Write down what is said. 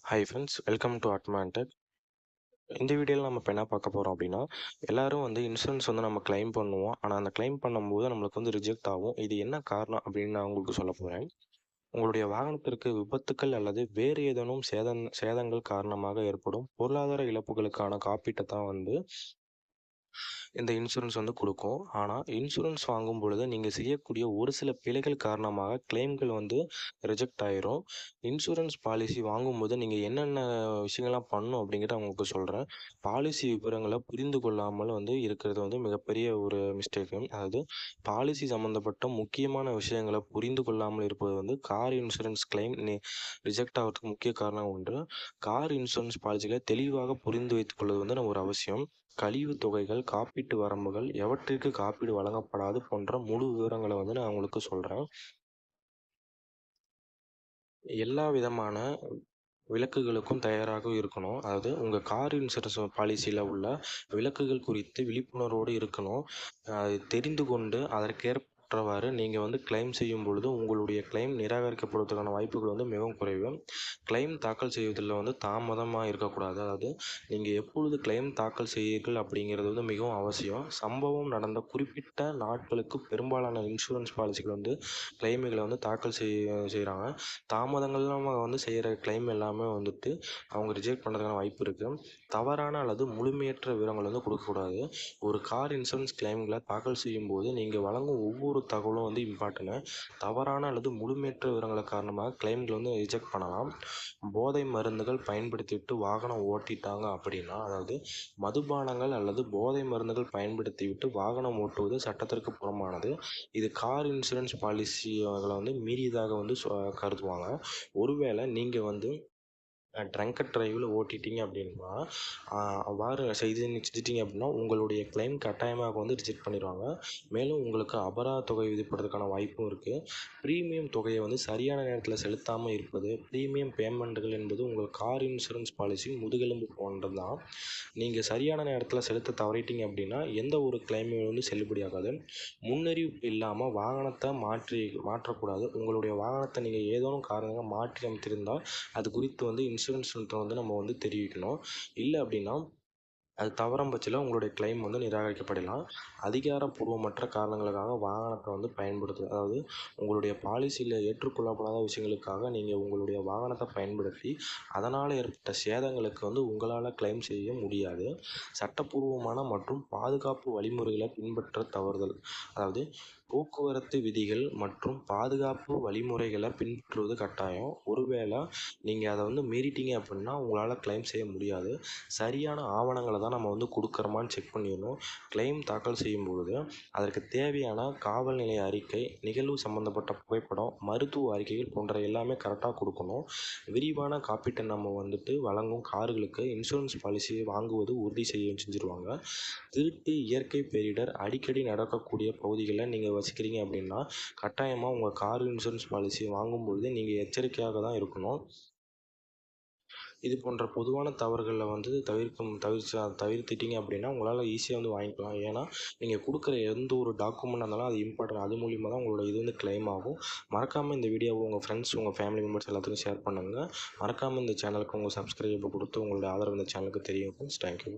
Hi friends, welcome to Admantech. இந்த வீடியோவில் நம்ம இப்போ என்ன பார்க்க போகிறோம் அப்படின்னா, எல்லாரும் வந்து இன்சூரன்ஸ் வந்து நம்ம கிளைம் பண்ணுவோம். ஆனால் அந்த கிளைம் பண்ணும்போது நம்மளுக்கு வந்து ரிஜெக்ட் ஆகும். இது என்ன காரணம் அப்படின்னு நான் உங்களுக்கு சொல்ல போகிறேன். உங்களுடைய வாகனத்திற்கு விபத்துக்கள் அல்லது வேறு ஏதேனும் சேதங்கள் காரணமாக ஏற்படும் பொருளாதார இழப்புகளுக்கான காப்பீட்டை தான் வந்து இந்த இன்சூரன்ஸ் வந்து கொடுக்கும். ஆனால் இன்சூரன்ஸ் வாங்கும் பொழுது நீங்கள் செய்யக்கூடிய ஒரு சில பிழைகள் காரணமாக கிளைம்கள் வந்து ரிஜெக்ட் ஆயிரும். இன்சூரன்ஸ் பாலிசி வாங்கும்போது நீங்கள் என்னென்ன விஷயங்கள்லாம் பண்ணணும் அப்படிங்கிறத உங்களுக்கு சொல்கிறேன். பாலிசி விவரங்களை புரிந்து கொள்ளாமல் வந்து இருக்கிறது வந்து மிகப்பெரிய ஒரு மிஸ்டேக்கு. அதாவது பாலிசி சம்மந்தப்பட்ட முக்கியமான விஷயங்களை புரிந்து கொள்ளாமல் இருப்பது வந்து கார் இன்சூரன்ஸ் கிளைம் ரிஜெக்ட் ஆகிறதுக்கு முக்கிய காரணம் ஒன்று. கார் இன்சூரன்ஸ் பாலிசிகளை தெளிவாக புரிந்து வைத்துக் கொள்வது வந்து ஒரு அவசியம். கழிவு தொகைகள், காப்பீட்டு வரம்புகள், எவற்றிற்கு காப்பீடு வழங்கப்படாது போன்ற முழு விவரங்களை வந்து நான் உங்களுக்கு சொல்கிறேன். எல்லா விதமான விலக்குகளுக்கும் தயாராக இருக்கணும். அதாவது உங்கள் கார் இன்சூரன்ஸ் பாலிசியில் உள்ள விலக்குகள் குறித்து விழிப்புணர்வோடு இருக்கணும். அது தெரிந்து கொண்டு அதற்கேற்றவாறு நீங்கள் வந்து கிளைம் செய்யும் பொழுது உங்களுடைய கிளைம் நிராகரிக்கப்படுவதற்கான வாய்ப்புகள் வந்து மிகவும் குறைவு. கிளைம் தாக்கல் செய்வதில் வந்து தாமதமாக இருக்கக்கூடாது. அதாவது நீங்கள் எப்பொழுது கிளைம் தாக்கல் செய்வீர்கள் அப்படிங்கிறது வந்து மிகவும் அவசியம். சம்பவம் நடந்த குறிப்பிட்ட நாட்களுக்கு பெரும்பாலான இன்சூரன்ஸ் பாலிசிகள் வந்து கிளைம்களை வந்து தாக்கல் செய்கிறாங்க. தாமதங்கள்லாம் வந்து செய்கிற கிளைம் எல்லாமே வந்துட்டு அவங்க ரிஜெக்ட் பண்ணுறதுக்கான வாய்ப்பு இருக்குது. தவறான அல்லது முழுமையற்ற விவரங்கள் வந்து கொடுக்கக்கூடாது. ஒரு கார் இன்சூரன்ஸ் கிளைம்களை தாக்கல் செய்யும்போது நீங்கள் வழங்கும் ஒவ்வொரு தகவலும் வந்து இம்பார்ட்டன்ட். தவறான அல்லது முழுமையற்ற விவரங்கள் காரணமாக கிளைம்கள் வந்து ரிஜெக்ட் பண்ணலாம். போதை மருந்துகள் பயன்படுத்திவிட்டு வாகனம் ஓட்டிட்டாங்க அப்படின்னா, அதாவது மதுபானங்கள் அல்லது போதை மருந்துகள் பயன்படுத்திவிட்டு வாகனம் ஓட்டுவது சட்டத்திற்கு புறம்பானது. இது கார் இன்சூரன்ஸ் பாலிசிகளை வந்து மீறியதாக வந்து கருதுவாங்க. ஒருவேளை நீங்கள் வந்து ட்ரங்க் அண்ட் டிரைவில் ஓட்டிட்டீங்க அப்படின்னா, அவ்வாறு செஞ்சிட்டிங்க அப்படின்னா உங்களுடைய கிளைம் கட்டாயமாக வந்து ரிஜெக்ட் பண்ணிடுவாங்க. மேலும் உங்களுக்கு அபராத தொகை விதிப்பதற்கான வாய்ப்பும் இருக்குது. ப்ரீமியம் தொகையை வந்து சரியான நேரத்தில் செலுத்தாமல் இருப்பது, ப்ரீமியம் பேமெண்ட்டுகள் என்பது உங்கள் கார் இன்சூரன்ஸ் பாலிசியின் முதுகெலும்பு போன்றது தான். நீங்கள் சரியான நேரத்தில் செலுத்த தவறிட்டீங்க அப்படின்னா எந்த ஒரு கிளைமும் வந்து செல்லுபடியாகாது. முன்னறிவிப்பு இல்லாமல் வாகனத்தை மாற்றக்கூடாது. உங்களுடைய வாகனத்தை நீங்கள் ஏதேனும் காரணமாக மாற்றி அமைத்திருந்தால் அது குறித்து வந்து இன்சூரன்ஸ்கிட்ட வந்து நம்ம வந்து தெரிவிக்கணும். இல்லை அப்படின்னா அது தவறும் பட்சத்தில் உங்களுடைய கிளைம் வந்து நிராகரிக்கப்படலாம். அதிகாரப்பூர்வமற்ற காரணங்களுக்காக வாகனத்தை வந்து பயன்படுத்துவது, அதாவது உங்களுடைய பாலிசியில் ஏற்றுக்கொள்ளப்படாத விஷயங்களுக்காக நீங்கள் உங்களுடைய வாகனத்தை பயன்படுத்தி அதனால் ஏற்பட்ட சேதங்களுக்கு வந்து உங்களால் கிளைம் செய்ய முடியாது. சட்டப்பூர்வமான மற்றும் பாதுகாப்பு வழிமுறைகளை பின்பற்ற தவறுதல், அதாவது போக்குவரத்து விதிகள் மற்றும் பாதுகாப்பு வழிமுறைகளை பின்பற்றுவது கட்டாயம். ஒருவேளை நீங்கள் அதை வந்து மீறிட்டீங்க அப்படின்னா உங்களால் கிளைம் செய்ய முடியாது. சரியான ஆவணங்களை தான் நம்ம வந்து கொடுக்குறோமான்னு செக் பண்ணிடணும். கிளைம் தாக்கல் செய்யும் பொழுது அதற்கு தேவையான காவல் நிலைய அறிக்கை, நிகழ்வு சம்மந்தப்பட்ட புகைப்படம், மருத்துவ அறிக்கைகள் போன்ற எல்லாமே கரெக்டாக கொடுக்கணும். விரிவான காப்பீட்டை நம்ம வந்துட்டு வழங்கும் கார்களுக்கு இன்சூரன்ஸ் பாலிசியை வாங்குவது உறுதி செஞ்சுருவாங்க. திருட்டு, இயற்கை பேரிடர் அடிக்கடி நடக்கக்கூடிய பகுதிகளில் நீங்கள் வசிக்கிறீங்க அப்படின்னா கட்டாயமாக உங்கள் கார் இன்சூரன்ஸ் பாலிசியை வாங்கும்பொழுது நீங்கள் எச்சரிக்கையாக தான் இருக்கணும். இது போன்ற பொதுவான தவறுகளில் வந்து தவிர்த்துட்டீங்க அப்படின்னா உங்களால் ஈஸியாக வந்து வாங்கிக்கலாம். ஏன்னா நீங்கள் கொடுக்குற எந்த ஒரு டாக்குமெண்ட் இருந்தாலும் அது இம்பார்ட்டன்ட். அது மூலிமா தான் உங்களோட இது வந்து கிளைம் ஆகும். மறக்காமல் இந்த வீடியோவை உங்கள் ஃப்ரெண்ட்ஸ், உங்கள் ஃபேமிலி மெம்பர்ஸ் எல்லாத்துக்கும் ஷேர் பண்ணுங்கள். மறக்காமல் இந்த சேனலுக்கு உங்கள் சப்ஸ்கிரைபை கொடுத்து உங்களுடைய ஆதரவு இந்த சேனலுக்கு தெரியும் ஃப்ரெண்ட்ஸ். தேங்க்யூ.